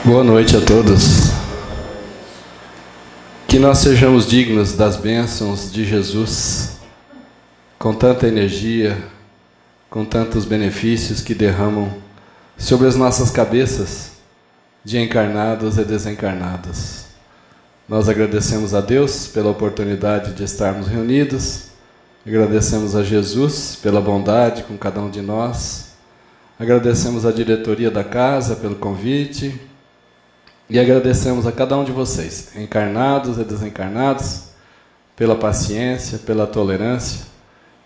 Boa noite a todos. Que nós sejamos dignos das bênçãos de Jesus, com tanta energia, com tantos benefícios que derramam sobre as nossas cabeças, de encarnados e desencarnados. Nós agradecemos a Deus pela oportunidade de estarmos reunidos, agradecemos a Jesus pela bondade com cada um de nós, agradecemos à diretoria da casa pelo convite, e agradecemos a cada um de vocês, encarnados e desencarnados, pela paciência, pela tolerância,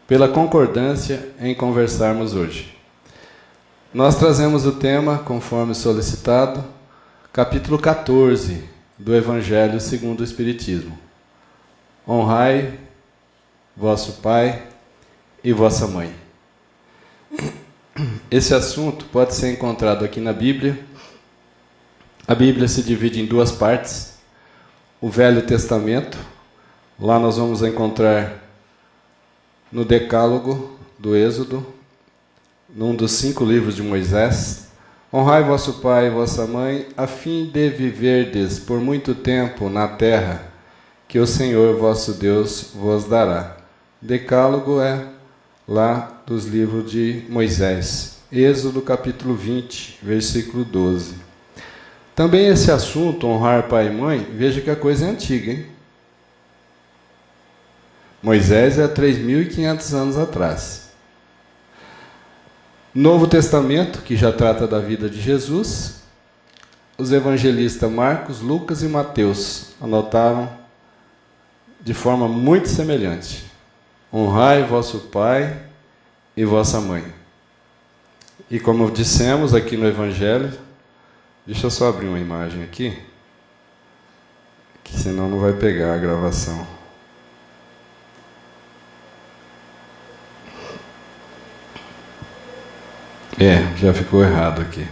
pela concordância em conversarmos hoje. Nós trazemos o tema, conforme solicitado, capítulo 14 do Evangelho segundo o Espiritismo. Honrai vosso pai e vossa mãe. Esse assunto pode ser encontrado aqui na Bíblia. A Bíblia se divide em duas partes. O Velho Testamento, lá nós vamos encontrar no Decálogo do Êxodo, num dos 5 livros de Moisés: honrai vosso pai e vossa mãe, a fim de viverdes por muito tempo na terra que o Senhor vosso Deus vos dará. Decálogo é lá dos livros de Moisés. Êxodo capítulo 20, versículo 12. Também esse assunto, honrar pai e mãe, veja que a coisa é antiga, hein? Moisés é há 3.500 anos atrás. Novo Testamento, que já trata da vida de Jesus, os evangelistas Marcos, Lucas e Mateus anotaram de forma muito semelhante: honrai vosso pai e vossa mãe. E como dissemos aqui no Evangelho, deixa eu só abrir uma imagem aqui, que senão não vai pegar a gravação. Já ficou errado aqui.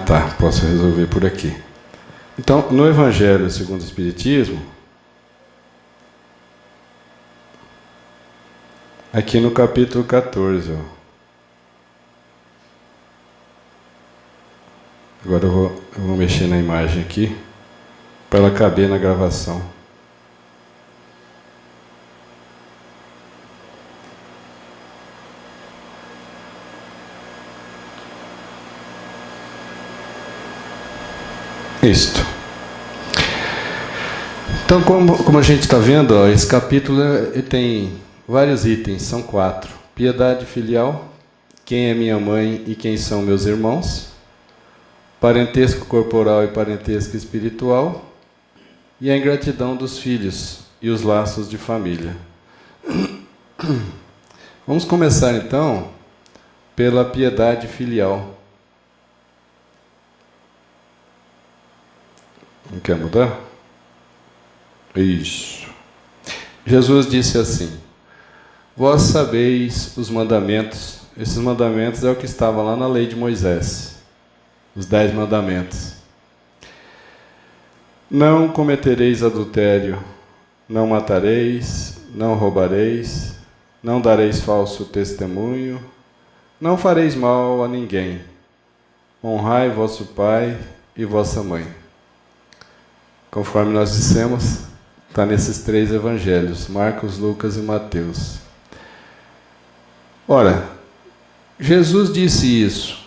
Tá, posso resolver por aqui. Então, no Evangelho segundo o Espiritismo, aqui no capítulo 14, agora eu vou mexer na imagem aqui, para ela caber na gravação. Isto. Então, como a gente está vendo, esse capítulo ele tem vários itens, são 4. Piedade filial, quem é minha mãe e quem são meus irmãos, parentesco corporal e parentesco espiritual, e a ingratidão dos filhos e os laços de família. Vamos começar então pela piedade filial. Não quer mudar? Isso. Jesus disse assim: vós sabeis os mandamentos. Esses mandamentos é o que estava lá na lei de Moisés, os 10 mandamentos. Não cometereis adultério, não matareis, não roubareis, não dareis falso testemunho, não fareis mal a ninguém. Honrai vosso pai e vossa mãe. Conforme nós dissemos, está nesses 3 evangelhos, Marcos, Lucas e Mateus. Ora, Jesus disse isso.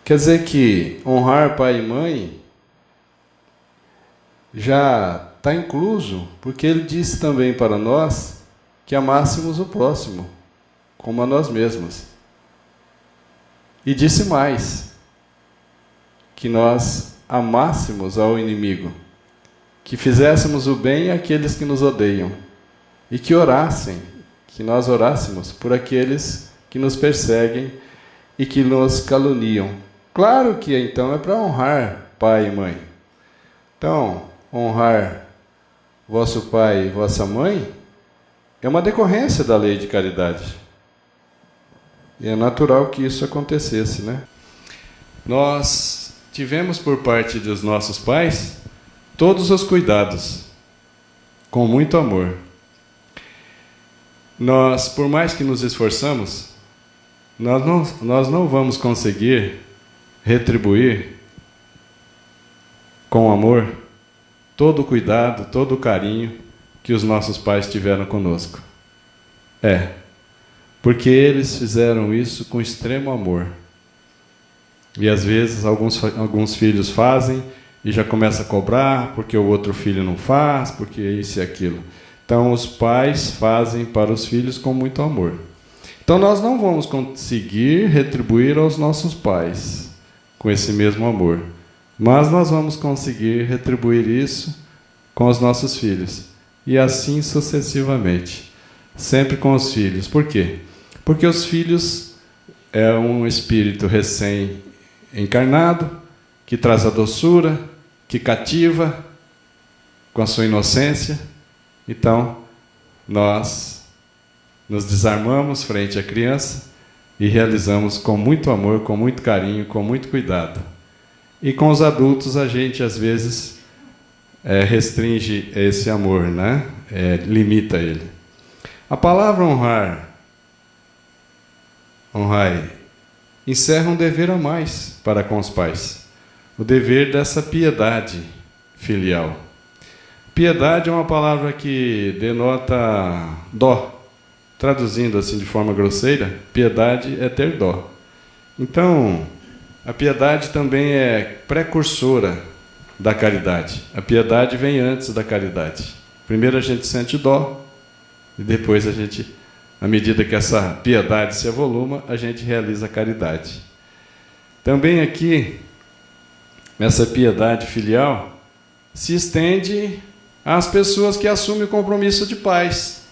Quer dizer que honrar pai e mãe já está incluso, porque ele disse também para nós que amássemos o próximo, como a nós mesmos. E disse mais, que nós amássemos ao inimigo, que fizéssemos o bem àqueles que nos odeiam, e que orassem, que nós orássemos por aqueles que nos perseguem e que nos caluniam. Claro que então é para honrar pai e mãe. Então, honrar vosso pai e vossa mãe é uma decorrência da lei de caridade. E é natural que isso acontecesse, né? Nós tivemos por parte dos nossos pais todos os cuidados, com muito amor. Nós, por mais que nos esforçamos, nós não vamos conseguir retribuir com amor todo o cuidado, todo o carinho que os nossos pais tiveram conosco. Porque eles fizeram isso com extremo amor. E às vezes alguns filhos fazem e já começa a cobrar porque o outro filho não faz, porque isso e aquilo. Então os pais fazem para os filhos com muito amor. Então nós não vamos conseguir retribuir aos nossos pais com esse mesmo amor, mas nós vamos conseguir retribuir isso com os nossos filhos, e assim sucessivamente, sempre com os filhos. Por quê? Porque os filhos é um espírito recém-encarnado, que traz a doçura, que cativa com a sua inocência. Então, nós nos desarmamos frente à criança e realizamos com muito amor, com muito carinho, com muito cuidado. E com os adultos a gente às vezes restringe esse amor, né? Limita ele. A palavra honrar, honrai, encerra um dever a mais para com os pais. O dever dessa piedade filial. Piedade é uma palavra que denota dó. Traduzindo assim de forma grosseira, piedade é ter dó. Então, a piedade também é precursora da caridade. A piedade vem antes da caridade. Primeiro a gente sente dó, e depois a gente, à medida que essa piedade se avoluma, a gente realiza a caridade. Também aqui, essa piedade filial se estende às pessoas que assumem o compromisso de pais.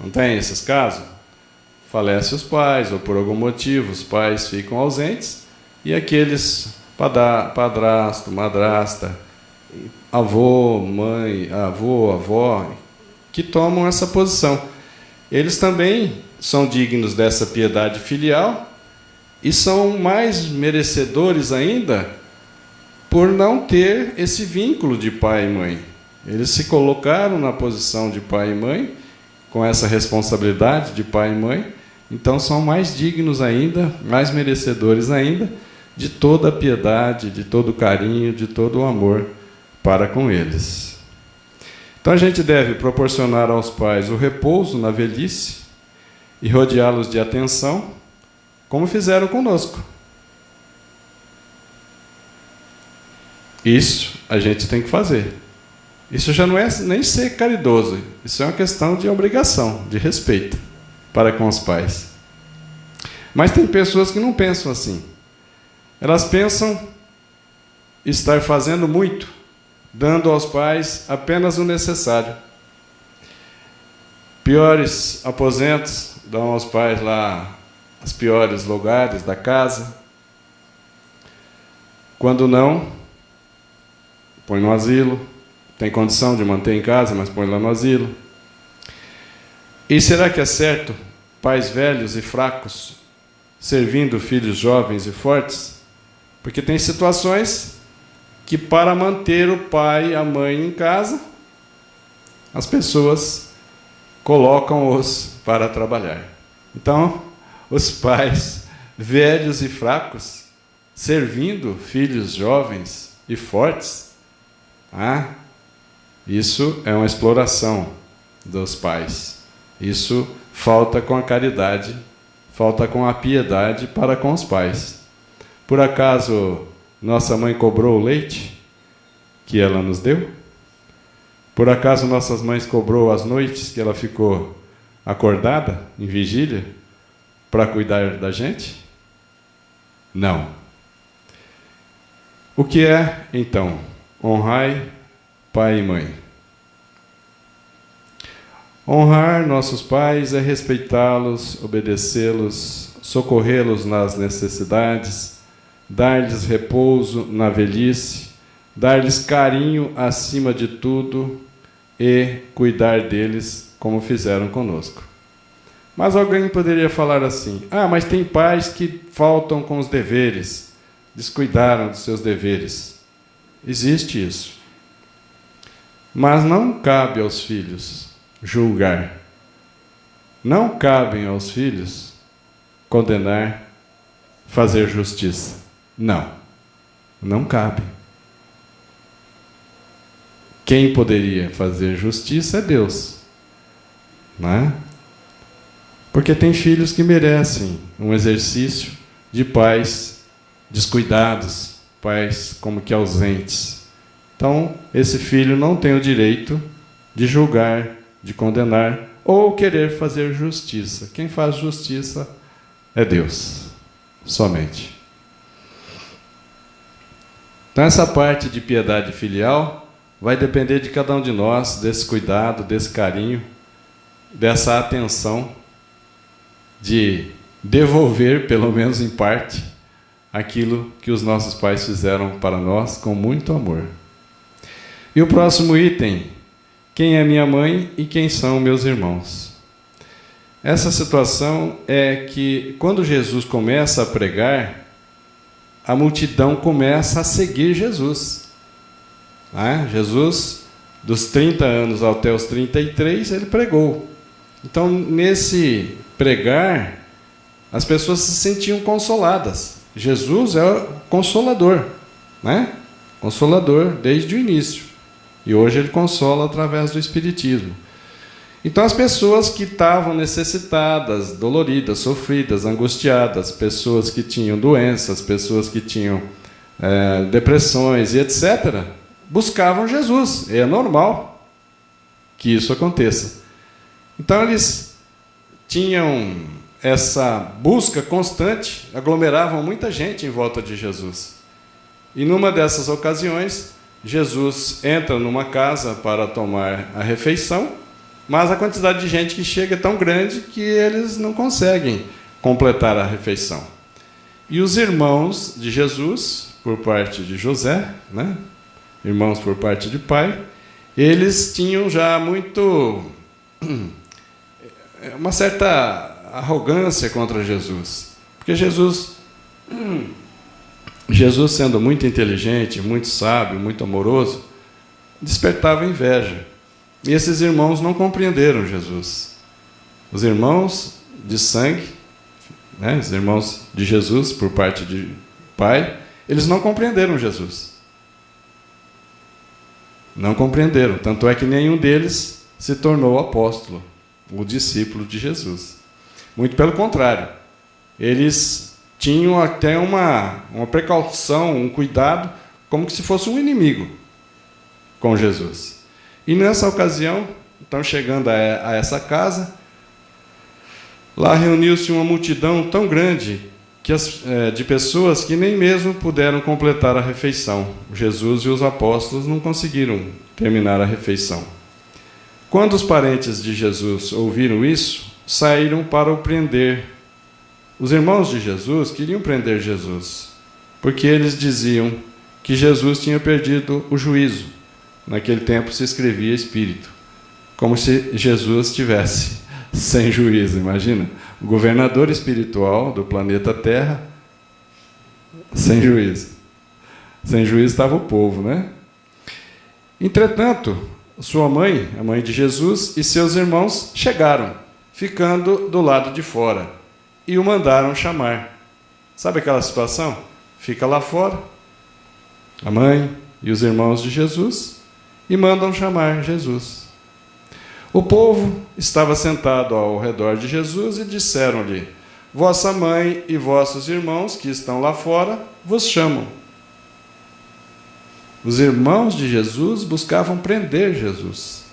Não tem esses casos? Falece os pais, ou por algum motivo os pais ficam ausentes, e aqueles padrasto, madrasta, avô, mãe, avó, que tomam essa posição. Eles também são dignos dessa piedade filial e são mais merecedores ainda por não ter esse vínculo de pai e mãe. Eles se colocaram na posição de pai e mãe, com essa responsabilidade de pai e mãe, então são mais dignos ainda, mais merecedores ainda, de toda a piedade, de todo o carinho, de todo o amor para com eles. Então a gente deve proporcionar aos pais o repouso na velhice e rodeá-los de atenção, como fizeram conosco. Isso a gente tem que fazer. Isso já não é nem ser caridoso, isso é uma questão de obrigação, de respeito para com os pais. Mas tem pessoas que não pensam assim. Elas pensam estar fazendo muito, dando aos pais apenas o necessário. Piores aposentos dão aos pais lá os piores lugares da casa. Quando não, põe no asilo. Tem condição de manter em casa, mas põe lá no asilo. E será que é certo pais velhos e fracos servindo filhos jovens e fortes? Porque tem situações que, para manter o pai e a mãe em casa, as pessoas colocam-os para trabalhar. Então, os pais velhos e fracos servindo filhos jovens e fortes, isso é uma exploração dos pais. Isso falta com a caridade, falta com a piedade para com os pais. Por acaso nossa mãe cobrou o leite que ela nos deu? Por acaso nossas mães cobrou as noites que ela ficou acordada em vigília para cuidar da gente? Não. O que é, então, honrai pai e mãe? Honrar nossos pais é respeitá-los, obedecê-los, socorrê-los nas necessidades, dar-lhes repouso na velhice, dar-lhes carinho acima de tudo e cuidar deles como fizeram conosco. Mas alguém poderia falar assim: mas tem pais que faltam com os deveres, descuidaram dos seus deveres. Existe isso. Mas não cabe aos filhos julgar. Não cabem aos filhos condenar, fazer justiça. Não, não cabe. Quem poderia fazer justiça é Deus, não é? Porque tem filhos que merecem um exercício de pais descuidados, pais como que ausentes. Então, esse filho não tem o direito de julgar, de condenar ou querer fazer justiça. Quem faz justiça é Deus, somente. Então, essa parte de piedade filial vai depender de cada um de nós, desse cuidado, desse carinho, dessa atenção de devolver, pelo menos em parte, aquilo que os nossos pais fizeram para nós com muito amor. E o próximo item: quem é minha mãe e quem são meus irmãos? Essa situação é que, quando Jesus começa a pregar, a multidão começa a seguir Jesus. Jesus, dos 30 anos até os 33, ele pregou. Então, nesse pregar, as pessoas se sentiam consoladas. Jesus é o consolador, né? Consolador desde o início. E hoje ele consola através do Espiritismo. Então, as pessoas que estavam necessitadas, doloridas, sofridas, angustiadas, pessoas que tinham doenças, pessoas que tinham depressões e etc., buscavam Jesus. É normal que isso aconteça. Então, eles tinham essa busca constante, aglomeravam muita gente em volta de Jesus. E numa dessas ocasiões, Jesus entra numa casa para tomar a refeição, mas a quantidade de gente que chega é tão grande que eles não conseguem completar a refeição. E os irmãos de Jesus, por parte de José, né? Irmãos por parte de pai, eles tinham já uma certa arrogância contra Jesus. Porque Jesus sendo muito inteligente, muito sábio, muito amoroso, despertava inveja. E esses irmãos não compreenderam Jesus. Os irmãos de sangue, né, os irmãos de Jesus por parte de pai, eles não compreenderam Jesus. Não compreenderam. Tanto é que nenhum deles se tornou apóstolo, o discípulo de Jesus. Muito pelo contrário. Eles tinham até uma precaução, um cuidado, como se fosse um inimigo com Jesus. E nessa ocasião, estão chegando a essa casa, lá reuniu-se uma multidão tão grande de pessoas que nem mesmo puderam completar a refeição. Jesus e os apóstolos não conseguiram terminar a refeição. Quando os parentes de Jesus ouviram isso, saíram para o prender. Os irmãos de Jesus queriam prender Jesus, porque eles diziam que Jesus tinha perdido o juízo. Naquele tempo se escrevia espírito, como se Jesus estivesse sem juízo, imagina. O governador espiritual do planeta Terra, sem juízo. Sem juízo estava o povo, né? Entretanto, sua mãe, a mãe de Jesus, e seus irmãos chegaram, ficando do lado de fora, e o mandaram chamar. Sabe aquela situação? Fica lá fora, a mãe e os irmãos de Jesus, e mandam chamar Jesus. O povo estava sentado ao redor de Jesus e disseram-lhe: vossa mãe e vossos irmãos que estão lá fora vos chamam. Os irmãos de Jesus buscavam prender Jesus,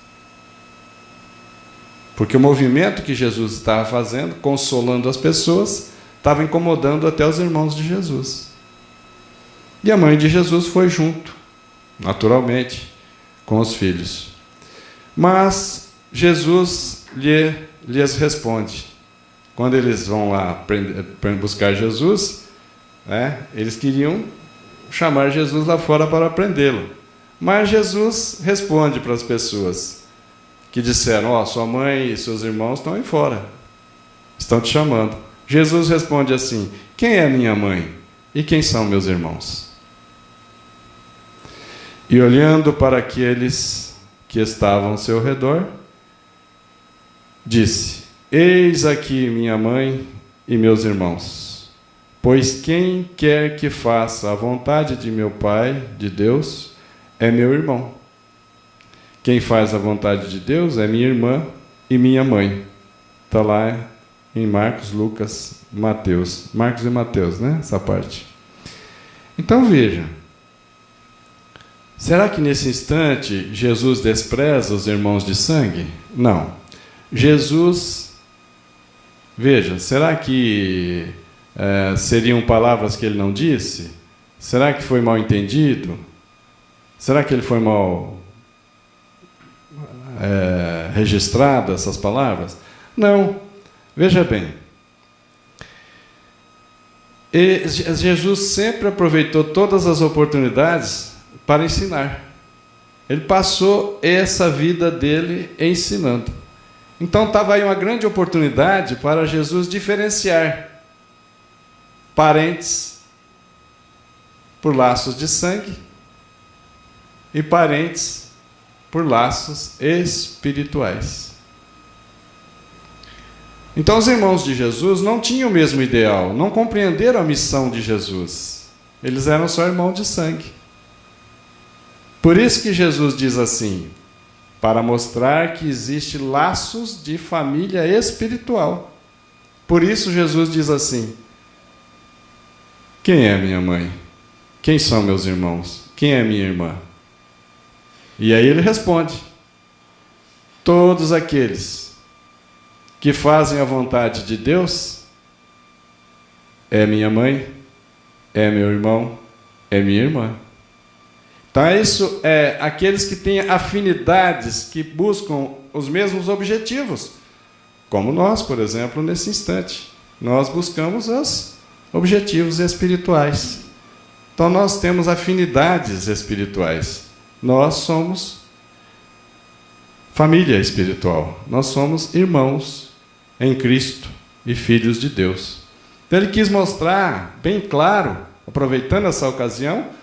porque o movimento que Jesus estava fazendo, consolando as pessoas, estava incomodando até os irmãos de Jesus. E a mãe de Jesus foi junto, naturalmente, com os filhos. Mas Jesus lhes responde. Quando eles vão lá buscar Jesus, eles queriam chamar Jesus lá fora para prendê-lo. Mas Jesus responde para as pessoas que disseram: sua mãe e seus irmãos estão aí fora, estão te chamando. Jesus responde assim: quem é minha mãe e quem são meus irmãos? E olhando para aqueles que estavam ao seu redor, disse: eis aqui minha mãe e meus irmãos. Pois quem quer que faça a vontade de meu Pai, de Deus, é meu irmão. Quem faz a vontade de Deus é minha irmã e minha mãe. Está lá em Marcos, Lucas, Mateus. Marcos e Mateus, né? Essa parte. Então veja. Será que nesse instante Jesus despreza os irmãos de sangue? Não. Jesus, veja, será que seriam palavras que ele não disse? Será que foi mal entendido? Será que ele foi mal registrado, essas palavras? Não. Veja bem. E Jesus sempre aproveitou todas as oportunidades para ensinar. Ele passou essa vida dele ensinando. Então estava aí uma grande oportunidade para Jesus diferenciar parentes por laços de sangue e parentes por laços espirituais. Então os irmãos de Jesus não tinham o mesmo ideal, não compreenderam a missão de Jesus. Eles eram só irmãos de sangue. Por isso que Jesus diz assim, para mostrar que existe laços de família espiritual. Por isso Jesus diz assim, quem é minha mãe? Quem são meus irmãos? Quem é minha irmã? E aí ele responde, todos aqueles que fazem a vontade de Deus é minha mãe, é meu irmão, é minha irmã. Então, isso é aqueles que têm afinidades, que buscam os mesmos objetivos. Como nós, por exemplo, nesse instante. Nós buscamos os objetivos espirituais. Então, nós temos afinidades espirituais. Nós somos família espiritual. Nós somos irmãos em Cristo e filhos de Deus. Então, ele quis mostrar bem claro, aproveitando essa ocasião,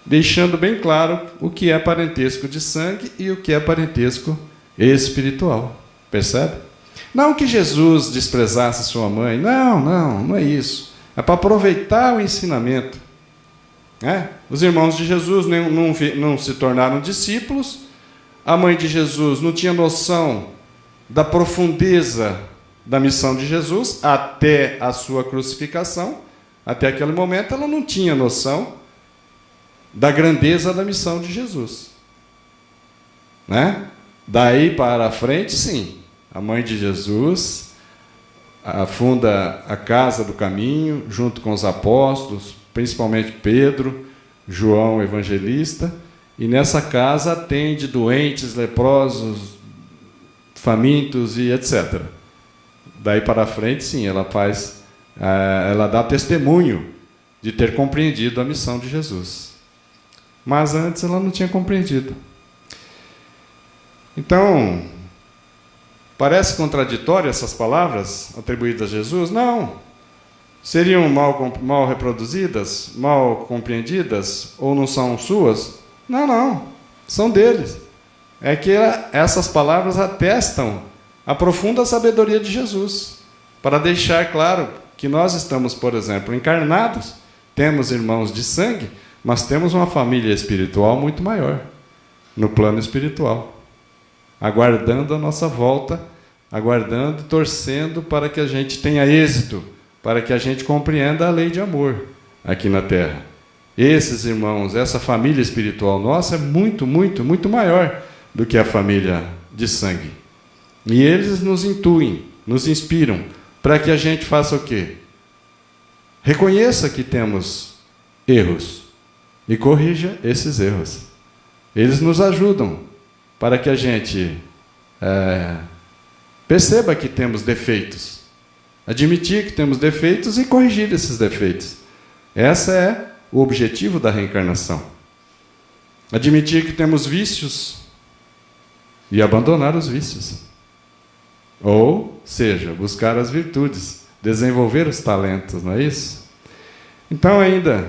deixando bem claro o que é parentesco de sangue e o que é parentesco espiritual. Percebe? Não que Jesus desprezasse sua mãe. Não é isso. É para aproveitar o ensinamento. Os irmãos de Jesus não se tornaram discípulos. A mãe de Jesus não tinha noção da profundeza da missão de Jesus até a sua crucificação. Até aquele momento ela não tinha noção da grandeza da missão de Jesus. Daí para frente, sim, a mãe de Jesus funda a Casa do Caminho, junto com os apóstolos, principalmente Pedro, João Evangelista, e nessa casa atende doentes, leprosos, famintos e etc. Daí para frente, sim, ela dá testemunho de ter compreendido a missão de Jesus. Mas antes ela não tinha compreendido. Então, parece contraditório essas palavras atribuídas a Jesus? Não. Seriam mal reproduzidas, mal compreendidas, ou não são suas? Não. São deles. É que essas palavras atestam a profunda sabedoria de Jesus, para deixar claro que nós estamos, por exemplo, encarnados, temos irmãos de sangue, mas temos uma família espiritual muito maior, no plano espiritual, aguardando a nossa volta, aguardando, torcendo para que a gente tenha êxito, para que a gente compreenda a lei de amor aqui na Terra. Esses irmãos, essa família espiritual nossa é muito, muito, muito maior do que a família de sangue. E eles nos intuem, nos inspiram, para que a gente faça o quê? Reconheça que temos erros e corrija esses erros. Eles nos ajudam para que a gente perceba que temos defeitos, admitir que temos defeitos e corrigir esses defeitos. Esse é o objetivo da reencarnação. Admitir que temos vícios e abandonar os vícios. Ou seja, buscar as virtudes, desenvolver os talentos, não é isso? Então, ainda,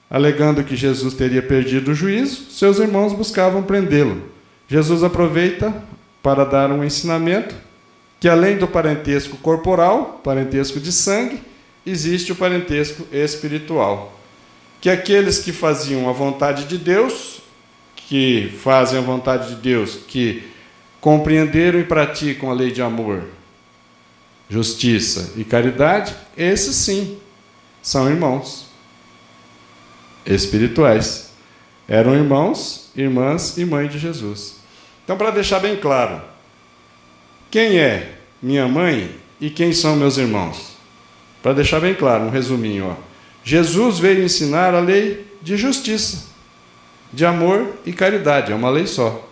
alegando que Jesus teria perdido o juízo, seus irmãos buscavam prendê-lo. Jesus aproveita para dar um ensinamento que além do parentesco corporal, parentesco de sangue, existe o parentesco espiritual, que aqueles que faziam a vontade de Deus, que fazem a vontade de Deus, que compreenderam e praticam a lei de amor, justiça e caridade, esses sim são irmãos espirituais. Eram irmãos, irmãs e mãe de Jesus. Então, para deixar bem claro, quem é minha mãe e quem são meus irmãos? Para deixar bem claro, um resuminho. Jesus veio ensinar a lei de justiça, de amor e caridade. É uma lei só.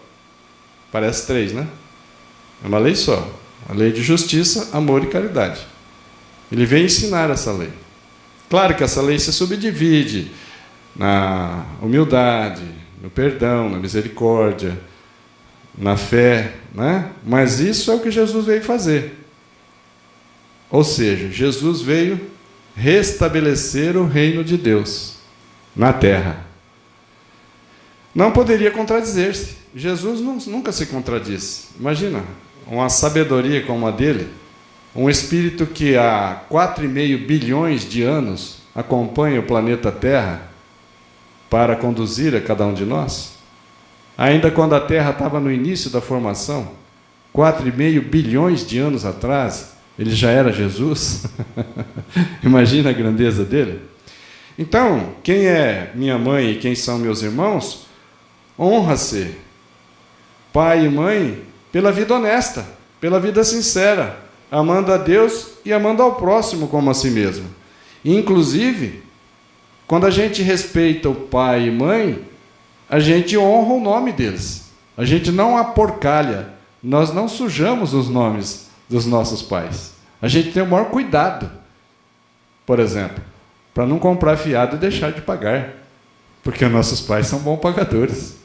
Parece três, né? É uma lei só. A lei de justiça, amor e caridade. Ele veio ensinar essa lei. Claro que essa lei se subdivide na humildade, no perdão, na misericórdia, na fé, né? Mas isso é o que Jesus veio fazer. Ou seja, Jesus veio restabelecer o reino de Deus na terra. Não poderia contradizer-se. Jesus nunca se contradisse. Imagina, uma sabedoria como a dele, um espírito que há 4,5 bilhões de anos acompanha o planeta Terra para conduzir a cada um de nós. Ainda quando a Terra estava no início da formação, 4,5 bilhões de anos atrás, ele já era Jesus. Imagina a grandeza dele. Então, quem é minha mãe e quem são meus irmãos, honra-se pai e mãe pela vida honesta, pela vida sincera, amando a Deus e amando ao próximo como a si mesmo. Inclusive, quando a gente respeita o pai e mãe, a gente honra o nome deles. A gente não aporcalha, nós não sujamos os nomes dos nossos pais. A gente tem o maior cuidado, por exemplo, para não comprar fiado e deixar de pagar, porque nossos pais são bons pagadores.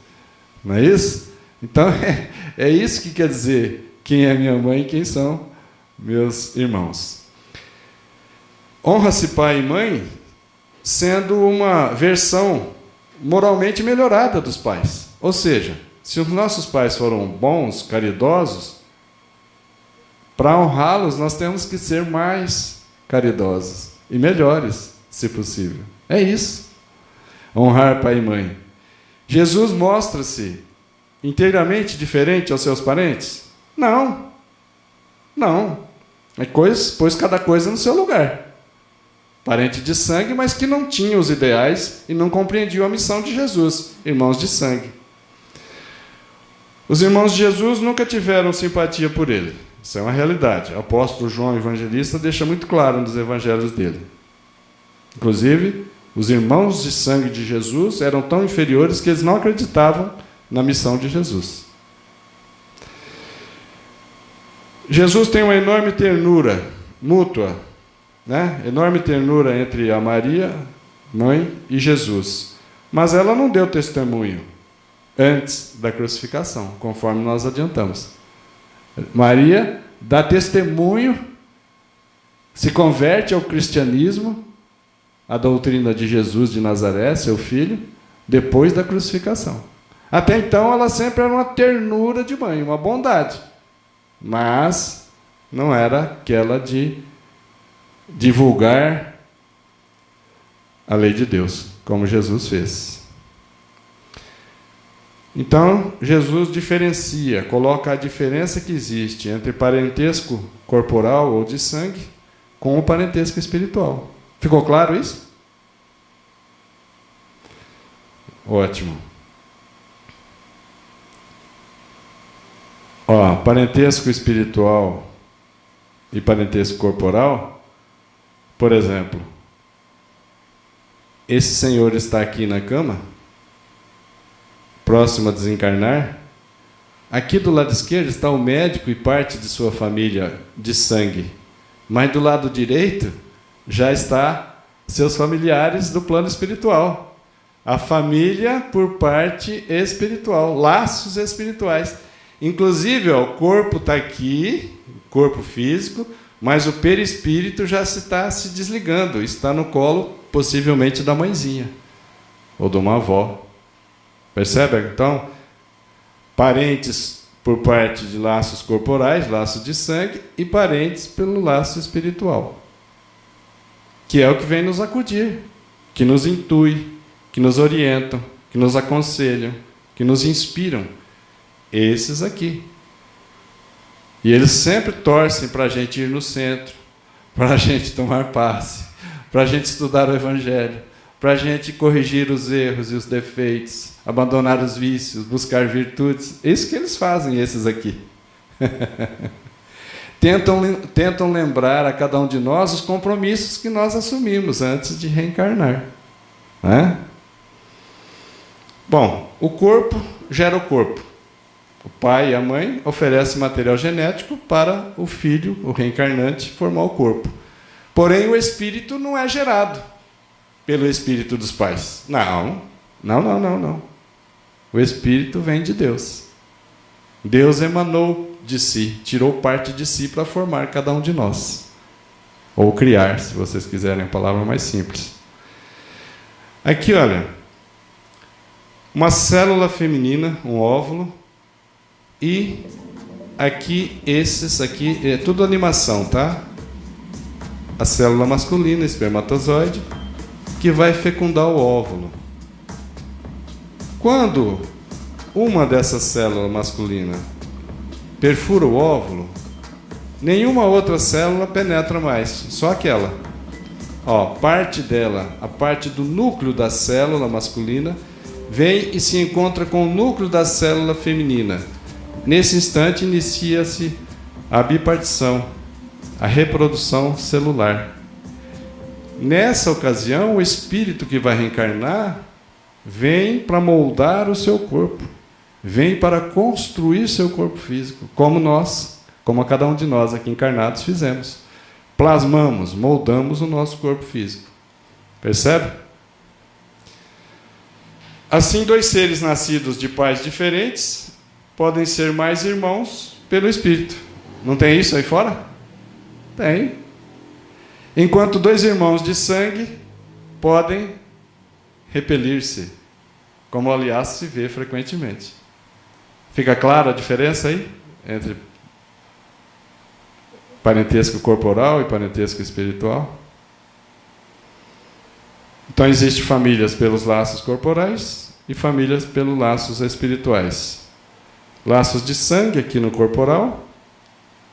Não é isso? Então, é isso que quer dizer quem é minha mãe e quem são meus irmãos. Honra-se pai e mãe sendo uma versão moralmente melhorada dos pais. Ou seja, se os nossos pais foram bons, caridosos, para honrá-los nós temos que ser mais caridosos e melhores, se possível. É isso. Honrar pai e mãe. Jesus mostra-se inteiramente diferente aos seus parentes? Não. Não. Pôs cada coisa no seu lugar. Parente de sangue, mas que não tinha os ideais e não compreendiam a missão de Jesus. Irmãos de sangue. Os irmãos de Jesus nunca tiveram simpatia por ele. Isso é uma realidade. O apóstolo João Evangelista deixa muito claro nos evangelhos dele. Inclusive, os irmãos de sangue de Jesus eram tão inferiores que eles não acreditavam na missão de Jesus. Jesus tem uma enorme ternura mútua, né? Enorme ternura entre a Maria, mãe, e Jesus. Mas ela não deu testemunho antes da crucificação, conforme nós adiantamos. Maria dá testemunho, se converte ao cristianismo, a doutrina de Jesus de Nazaré, seu filho, depois da crucificação. Até então, ela sempre era uma ternura de mãe, uma bondade. Mas não era aquela de divulgar a lei de Deus, como Jesus fez. Então, Jesus diferencia, coloca a diferença que existe entre parentesco corporal ou de sangue com o parentesco espiritual. Ficou claro isso? Ótimo. Parentesco espiritual e parentesco corporal, por exemplo, esse senhor está aqui na cama, próximo a desencarnar. Aqui do lado esquerdo está o médico e parte de sua família de sangue, mas do lado direito já está seus familiares do plano espiritual. A família por parte espiritual, laços espirituais. Inclusive, o corpo está aqui, o corpo físico, mas o perispírito já está se desligando, está no colo, possivelmente, da mãezinha, ou de uma avó. Percebe? Então, parentes por parte de laços corporais, laços de sangue, e parentes pelo laço espiritual, que é o que vem nos acudir, que nos intui, que nos orientam, que nos aconselham, que nos inspiram. Esses aqui. E eles sempre torcem para a gente ir no centro, para a gente tomar passe, para a gente estudar o Evangelho, para a gente corrigir os erros e os defeitos, abandonar os vícios, buscar virtudes. É isso que eles fazem, esses aqui. Tentam lembrar a cada um de nós os compromissos que nós assumimos antes de reencarnar. Né? Bom, o corpo gera o corpo. O pai e a mãe oferecem material genético para o filho, o reencarnante, formar o corpo. Porém, o espírito não é gerado pelo espírito dos pais. Não. O espírito vem de Deus. Deus emanou de si, tirou parte de si para formar cada um de nós. Ou criar, se vocês quiserem a palavra mais simples. Aqui, olha, uma célula feminina, um óvulo, e aqui, esses aqui, é tudo animação, tá? A célula masculina, espermatozoide, que vai fecundar o óvulo. Quando uma dessas células masculinas perfura o óvulo, nenhuma outra célula penetra mais, só aquela. Ó, parte dela, a parte do núcleo da célula masculina, vem e se encontra com o núcleo da célula feminina. Nesse instante, inicia-se a bipartição, a reprodução celular. Nessa ocasião, o espírito que vai reencarnar vem para moldar o seu corpo, vem para construir seu corpo físico, como a cada um de nós aqui encarnados fizemos. Plasmamos, moldamos o nosso corpo físico. Percebe? Assim, dois seres nascidos de pais diferentes podem ser mais irmãos pelo espírito. Não tem isso aí fora? Tem. Enquanto dois irmãos de sangue podem repelir-se, como aliás se vê frequentemente. Fica clara a diferença aí entre parentesco corporal e parentesco espiritual? Então, existem famílias pelos laços corporais e famílias pelos laços espirituais. Laços de sangue aqui no corporal,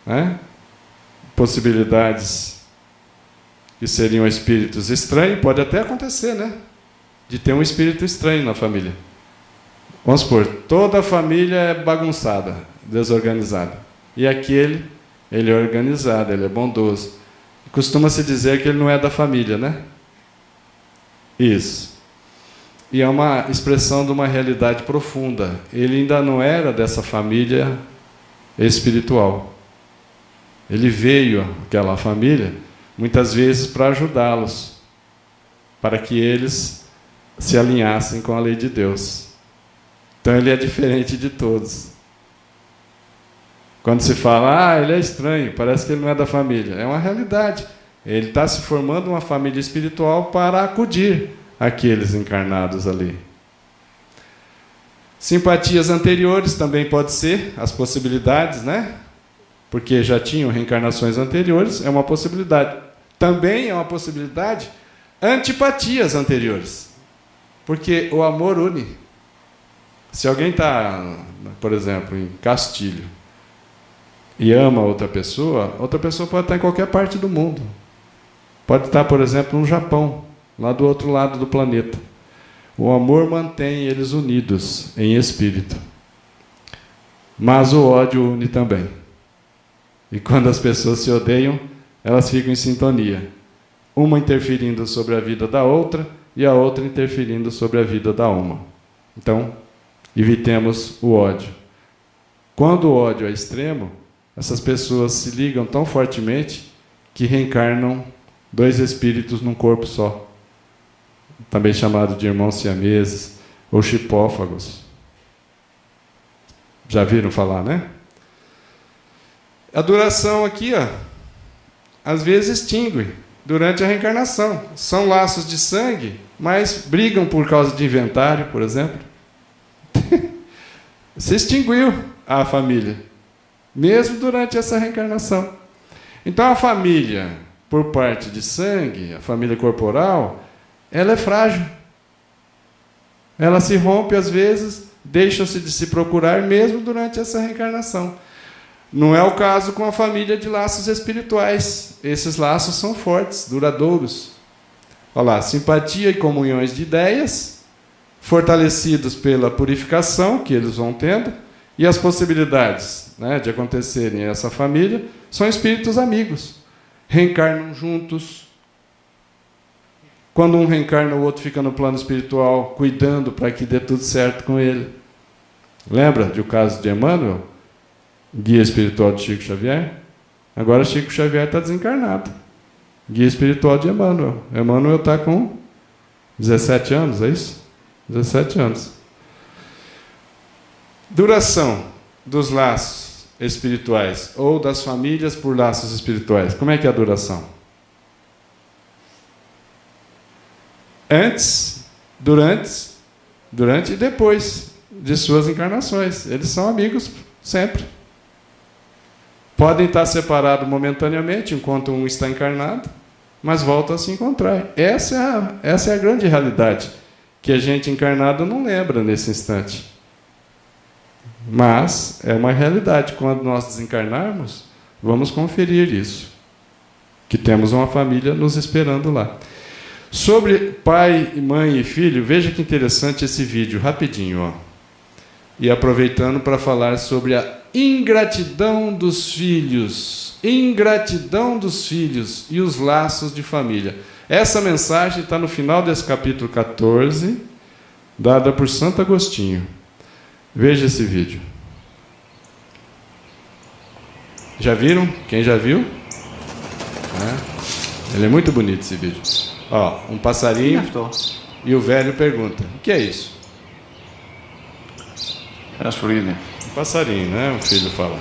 né? Possibilidades que seriam espíritos estranhos, pode até acontecer, né? De ter um espírito estranho na família. Vamos supor, toda a família é bagunçada, desorganizada. E aquele, ele é organizado, ele é bondoso. Costuma-se dizer que ele não é da família, né? Isso. E é uma expressão de uma realidade profunda. Ele ainda não era dessa família espiritual. Ele veio àquela família, muitas vezes, para ajudá-los, para que eles se alinhassem com a lei de Deus. Então, ele é diferente de todos. Quando se fala, ele é estranho, parece que ele não é da família. É uma realidade. Ele está se formando uma família espiritual para acudir aqueles encarnados ali. Simpatias anteriores também pode ser, as possibilidades, né? Porque já tinham reencarnações anteriores, é uma possibilidade. Também é uma possibilidade antipatias anteriores. Porque o amor une. Se alguém está, por exemplo, em Castilho e ama outra pessoa pode estar em qualquer parte do mundo. Pode estar, por exemplo, no Japão, lá do outro lado do planeta. O amor mantém eles unidos em espírito. Mas o ódio une também. E quando as pessoas se odeiam, elas ficam em sintonia. Uma interferindo sobre a vida da outra e a outra interferindo sobre a vida da uma. Então, evitemos o ódio. Quando o ódio é extremo, essas pessoas se ligam tão fortemente que reencarnam dois espíritos num corpo só, também chamado de irmãos siameses ou chipófagos. Já viram falar, né? A duração aqui, às vezes extingue durante a reencarnação. São laços de sangue, mas brigam por causa de inventário, por exemplo. Se extinguiu. à família, mesmo durante essa reencarnação. Então a família, por parte de sangue, a família corporal, ela é frágil. Ela se rompe às vezes, deixa-se de se procurar mesmo durante essa reencarnação. Não é o caso com a família de laços espirituais. Esses laços são fortes, duradouros. Olha lá, simpatia e comunhões de ideias, fortalecidos pela purificação que eles vão tendo, e as possibilidades, né, de acontecerem em essa família, são espíritos amigos. Reencarnam juntos. Quando um reencarna, o outro fica no plano espiritual, cuidando para que dê tudo certo com ele. Lembra do caso de Emmanuel, guia espiritual de Chico Xavier? Agora Chico Xavier está desencarnado. Guia espiritual de Emmanuel. Emmanuel está com 17 anos, é isso? 17 anos. Duração dos laços espirituais ou das famílias por laços espirituais. Como é que é a duração? Antes, durante e depois de suas encarnações. Eles são amigos sempre. Podem estar separados momentaneamente, enquanto um está encarnado, mas voltam a se encontrar. Essa é a grande realidade, que a gente encarnado não lembra nesse instante. Mas é uma realidade. Quando nós desencarnarmos, vamos conferir isso. Que temos uma família nos esperando lá. Sobre pai, mãe e filho, veja que interessante esse vídeo, rapidinho, ó. E aproveitando para falar sobre a ingratidão dos filhos e os laços de família. Essa mensagem está no final desse capítulo 14, dada por Santo Agostinho. Veja esse vídeo. Já viram? Quem já viu? Ele é muito bonito esse vídeo. Ó, um passarinho e o velho pergunta: o que é isso? Ένα σπουργίτι. Um passarinho, né? O filho fala.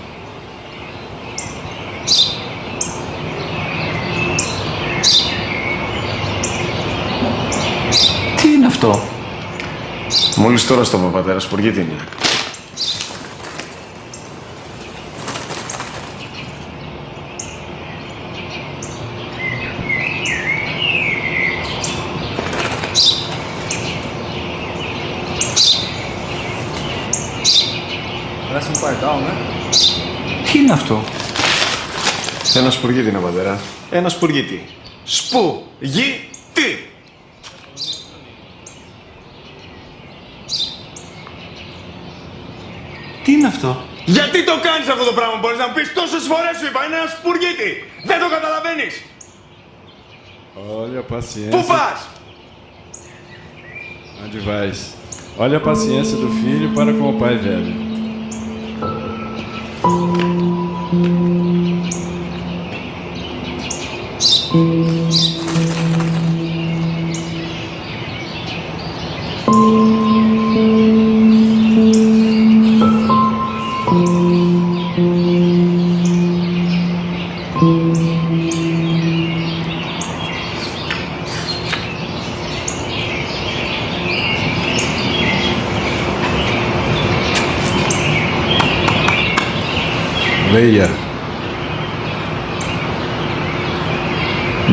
Τι είναι αυτό? Μόλις τώρα στο πατέρα, σπουργίτι είναι. Parece um pardal, né? Τι είναι αυτό? Ένα σπουργίτι είναι, πατέρα. Ένα σπουργίτι. Σπουργίτι! Τι είναι αυτό? Γιατί το κάνεις αυτό το πράγμα, μπορείς να μου πεις? Τόσες φορές σου είπα, είναι ένα σπουργίτι. Δεν το καταλαβαίνεις. Olha a paciência. Πού πας? Onde vais? Olha a paciência do filho para com o pai velho. Leia.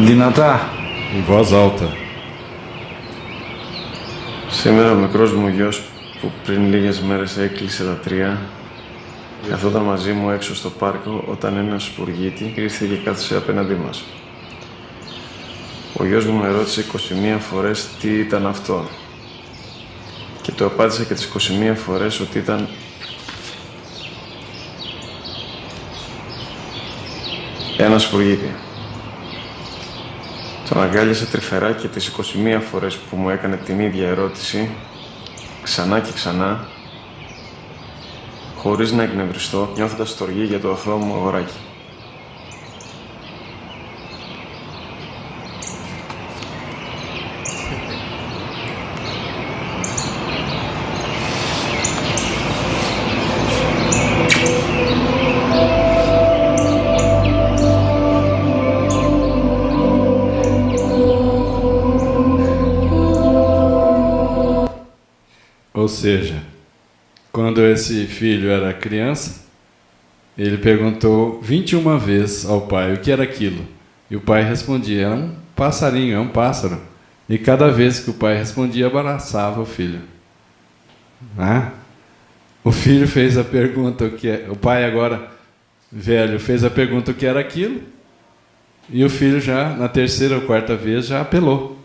Δυνατά. Em voz alta. Σήμερα ο μικρός μου γιος που πριν λίγες μέρες έκλεισε τα 3 καθόταν μαζί μου έξω στο πάρκο όταν ένας σπουργίτη ήρθε και κάθισε απέναντί μας. Ο γιος μου με ρώτησε 21 φορές τι ήταν αυτό και του απάντησα και τις 21 φορές ότι ήταν ένα σπουργίτη. Τον αγκάλιασα τρυφερά και τις 21 φορές που μου έκανε την ίδια ερώτηση, ξανά και ξανά, χωρίς να εκνευριστώ, νιώθοντας στοργή για το αθώο μου αγοράκι. Ou seja, Quando esse filho era criança, ele perguntou 21 vezes ao pai o que era aquilo. E o pai respondia: é um passarinho, é um pássaro. E cada vez que o pai respondia, abraçava o filho. O filho fez a pergunta, o pai agora velho fez a pergunta o que era aquilo, e o filho já, na terceira ou quarta vez, já apelou.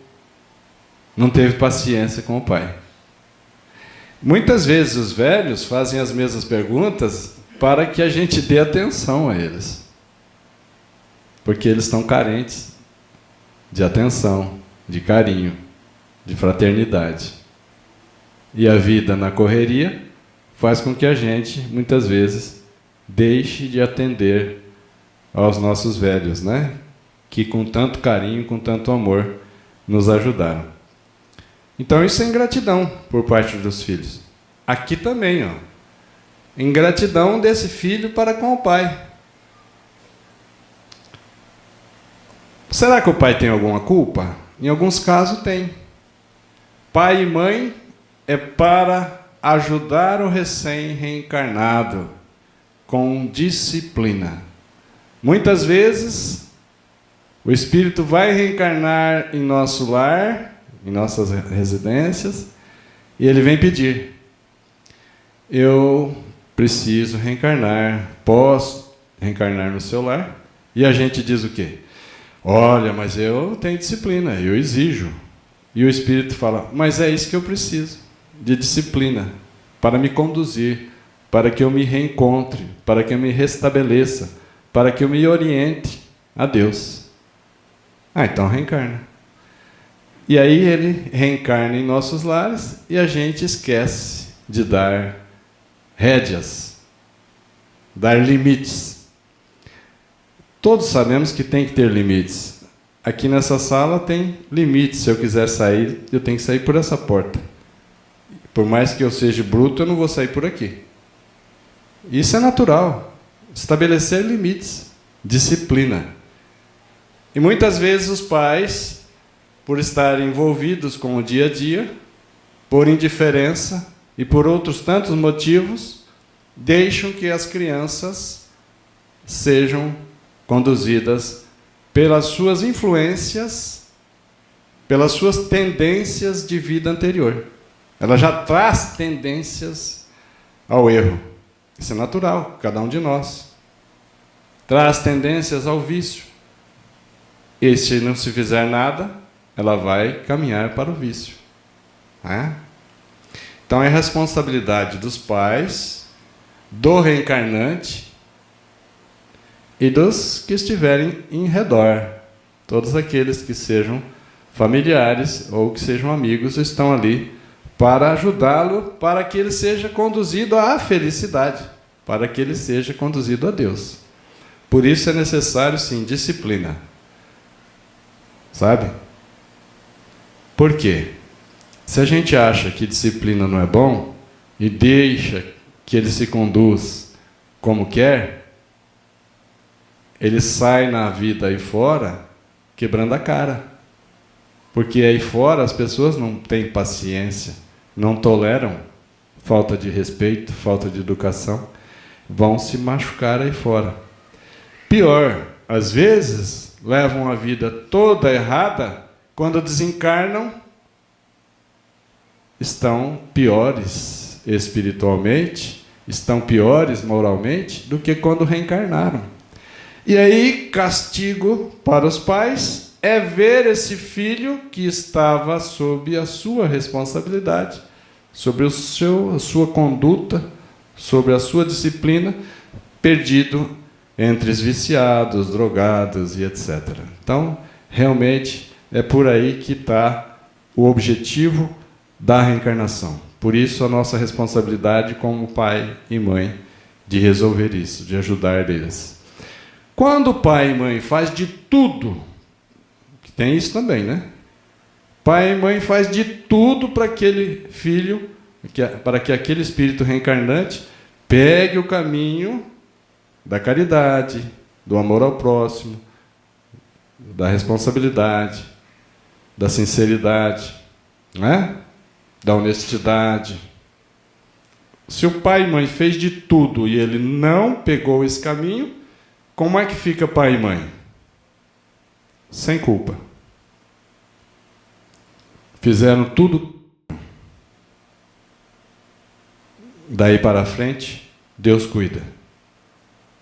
Não teve paciência com o pai. Muitas vezes os velhos fazem as mesmas perguntas para que a gente dê atenção a eles. Porque eles estão carentes de atenção, de carinho, de fraternidade. E a vida na correria faz com que a gente, muitas vezes, deixe de atender aos nossos velhos, né? Que com tanto carinho, com tanto amor, nos ajudaram. Então isso é ingratidão por parte dos filhos. Aqui também, ingratidão desse filho para com o pai. Será que o pai tem alguma culpa? Em alguns casos tem. Pai e mãe é para ajudar o recém-reencarnado com disciplina. Muitas vezes o espírito vai reencarnar em nosso lar, em nossas residências, e ele vem pedir: eu preciso reencarnar, posso reencarnar no seu lar? E a gente diz o quê? Olha, mas eu tenho disciplina, eu exijo. E o espírito fala: mas é isso que eu preciso, de disciplina, para me conduzir, para que eu me reencontre, para que eu me restabeleça, para que eu me oriente a Deus. Então reencarna. E aí ele reencarna em nossos lares e a gente esquece de dar rédeas, dar limites. Todos sabemos que tem que ter limites. Aqui nessa sala tem limites. Se eu quiser sair, eu tenho que sair por essa porta. Por mais que eu seja bruto, eu não vou sair por aqui. Isso é natural. Estabelecer limites, disciplina. E muitas vezes os pais, por estarem envolvidos com o dia a dia, por indiferença e por outros tantos motivos, deixam que as crianças sejam conduzidas pelas suas influências, pelas suas tendências de vida anterior. Ela já traz tendências ao erro. Isso é natural, cada um de nós. Traz tendências ao vício. E se não se fizer nada, ela vai caminhar para o vício. Então é responsabilidade dos pais, do reencarnante e dos que estiverem em redor. Todos aqueles que sejam familiares ou que sejam amigos estão ali para ajudá-lo, para que ele seja conduzido à felicidade, para que ele seja conduzido a Deus. Por isso é necessário, sim, disciplina. Sabe? Por quê? Se a gente acha que disciplina não é bom e deixa que ele se conduz como quer, ele sai na vida aí fora quebrando a cara. Porque aí fora as pessoas não têm paciência, não toleram falta de respeito, falta de educação, vão se machucar aí fora. Pior, às vezes levam a vida toda errada, quando desencarnam, estão piores espiritualmente, estão piores moralmente do que quando reencarnaram. E aí, castigo para os pais é ver esse filho que estava sob a sua responsabilidade, sobre a sua conduta, sobre a sua disciplina, perdido entre os viciados, drogados e etc. Então, realmente, é por aí que está o objetivo da reencarnação. Por isso, a nossa responsabilidade como pai e mãe de resolver isso, de ajudar eles. Quando o pai e mãe faz de tudo, tem isso também, né? Pai e mãe faz de tudo para aquele filho, para que aquele espírito reencarnante pegue o caminho da caridade, do amor ao próximo, da responsabilidade, da sinceridade, né? Da honestidade. Se o pai e mãe fez de tudo e ele não pegou esse caminho, como é que fica pai e mãe? Sem culpa. Fizeram tudo. Daí para frente, Deus cuida.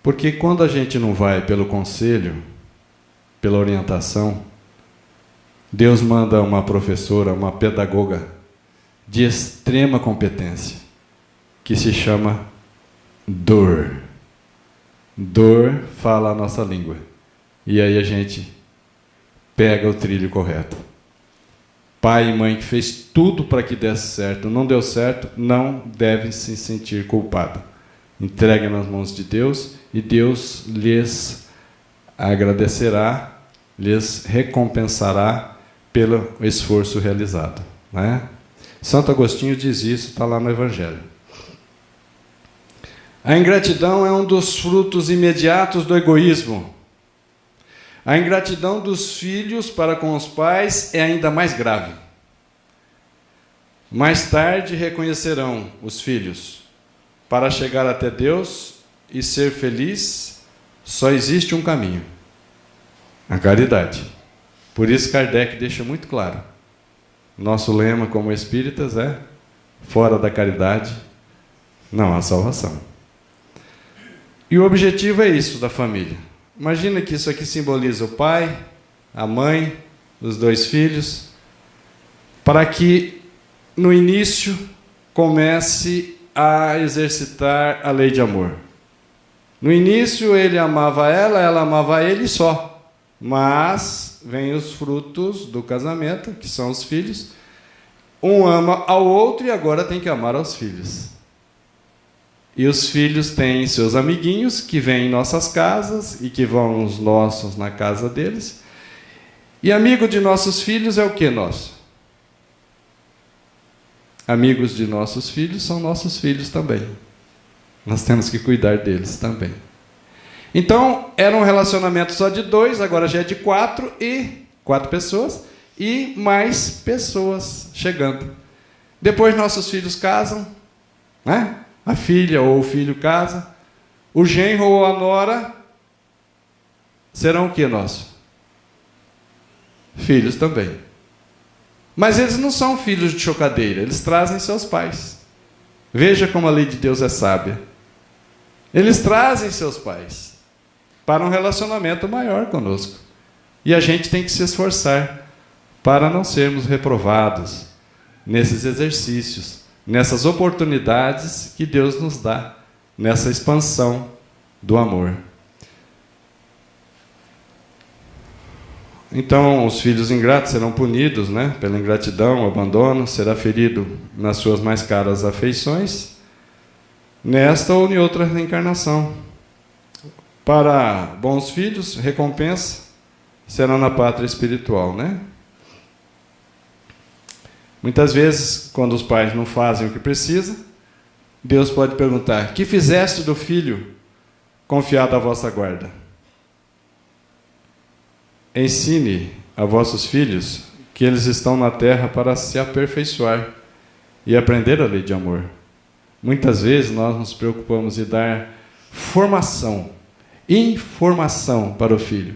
Porque quando a gente não vai pelo conselho, pela orientação, Deus manda uma professora, uma pedagoga de extrema competência, que se chama dor. Dor fala a nossa língua. E aí a gente pega o trilho correto. Pai e mãe que fez tudo para que desse certo, não deu certo, não deve se sentir culpado. Entregue nas mãos de Deus e Deus lhes agradecerá, lhes recompensará pelo esforço realizado. Né? Santo Agostinho diz isso, está lá no Evangelho. A ingratidão é um dos frutos imediatos do egoísmo. A ingratidão dos filhos para com os pais é ainda mais grave. Mais tarde reconhecerão os filhos. Para chegar até Deus e ser feliz, só existe um caminho: a caridade. Por isso Kardec deixa muito claro. Nosso lema como espíritas é: fora da caridade não há salvação. E o objetivo é isso da família. Imagina que isso aqui simboliza o pai, a mãe, os dois filhos, para que no início comece a exercitar a lei de amor. No início ele amava ela amava ele só. Mas vem os frutos do casamento, que são os filhos. Um ama ao outro e agora tem que amar aos filhos. E os filhos têm seus amiguinhos que vêm em nossas casas e que vão os nossos na casa deles. E amigo de nossos filhos é o que nosso? Amigos de nossos filhos são nossos filhos também. Nós temos que cuidar deles também. Então, era um relacionamento só de 2, agora já é de 4 pessoas e mais pessoas chegando. Depois nossos filhos casam, né? A filha ou o filho casa, o genro ou a nora serão o que nosso? Filhos também. Mas eles não são filhos de chocadeira, eles trazem seus pais. Veja como a lei de Deus é sábia. Eles trazem seus pais para um relacionamento maior conosco. E a gente tem que se esforçar para não sermos reprovados nesses exercícios, nessas oportunidades que Deus nos dá, nessa expansão do amor. Então, os filhos ingratos serão punidos, né, pela ingratidão, o abandono, será ferido nas suas mais caras afeições, nesta ou em outra reencarnação. Para bons filhos, recompensa será na pátria espiritual, né? Muitas vezes, quando os pais não fazem o que precisa, Deus pode perguntar: que fizeste do filho confiado à vossa guarda? Ensine a vossos filhos que eles estão na terra para se aperfeiçoar e aprender a lei de amor. Muitas vezes nós nos preocupamos em dar formação, informação para o filho.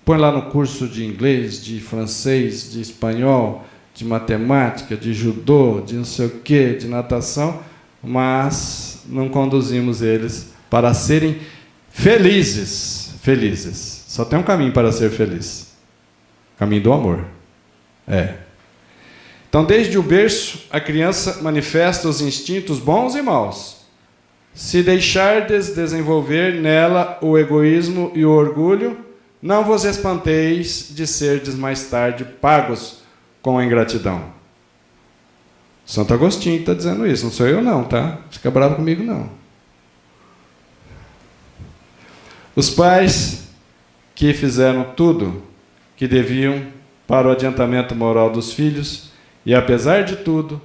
Põe lá no curso de inglês, de francês, de espanhol, de matemática, de judô, de não sei o quê, de natação, mas não conduzimos eles para serem felizes. Felizes. Só tem um caminho para ser feliz. O caminho do amor. Então, desde o berço, a criança manifesta os instintos bons e maus. Se deixardes desenvolver nela o egoísmo e o orgulho, não vos espanteis de serdes mais tarde pagos com a ingratidão. Santo Agostinho está dizendo isso, não sou eu não, tá? Fica bravo comigo não. Os pais que fizeram tudo que deviam para o adiantamento moral dos filhos e, apesar de tudo,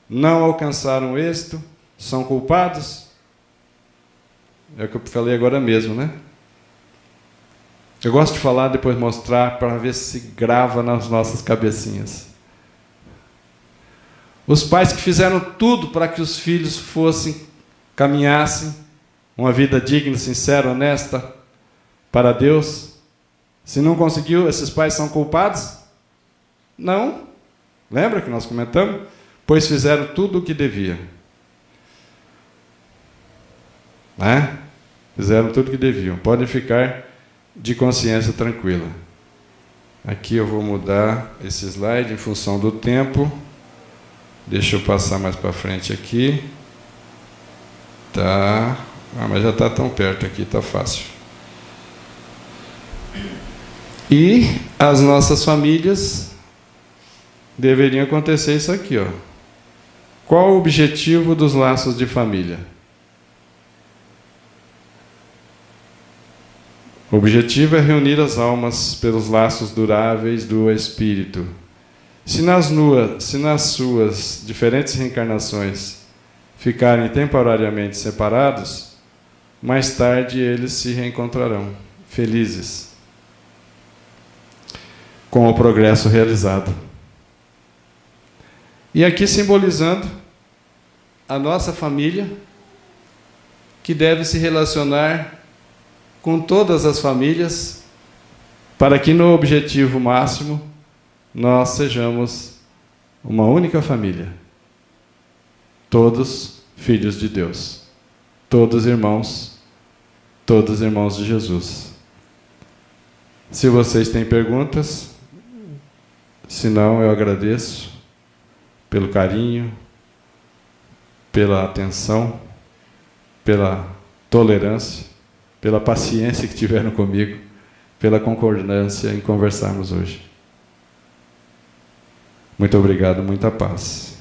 não alcançaram êxito, são culpados? É o que eu falei agora mesmo, né? Eu gosto de falar, depois mostrar, para ver se grava nas nossas cabecinhas. Os pais que fizeram tudo para que os filhos caminhassem uma vida digna, sincera, honesta para Deus. Se não conseguiu, esses pais são culpados? Não. Lembra que nós comentamos? Pois fizeram tudo o que deviam. Fizeram tudo o que deviam. Podem ficar de consciência tranquila. Aqui eu vou mudar esse slide em função do tempo. Deixa eu passar mais para frente aqui. Tá. Mas já está tão perto aqui, está fácil. E as nossas famílias deveriam acontecer isso aqui, ó. Qual o objetivo dos laços de família? O objetivo é reunir as almas pelos laços duráveis do Espírito. Se nas suas diferentes reencarnações ficarem temporariamente separados, mais tarde eles se reencontrarão, felizes, com o progresso realizado. E aqui simbolizando a nossa família, que deve se relacionar com todas as famílias, para que no objetivo máximo nós sejamos uma única família. Todos filhos de Deus, todos irmãos de Jesus. Se vocês têm perguntas, se não, eu agradeço pelo carinho, pela atenção, pela tolerância, pela paciência que tiveram comigo, pela concordância em conversarmos hoje. Muito obrigado, muita paz.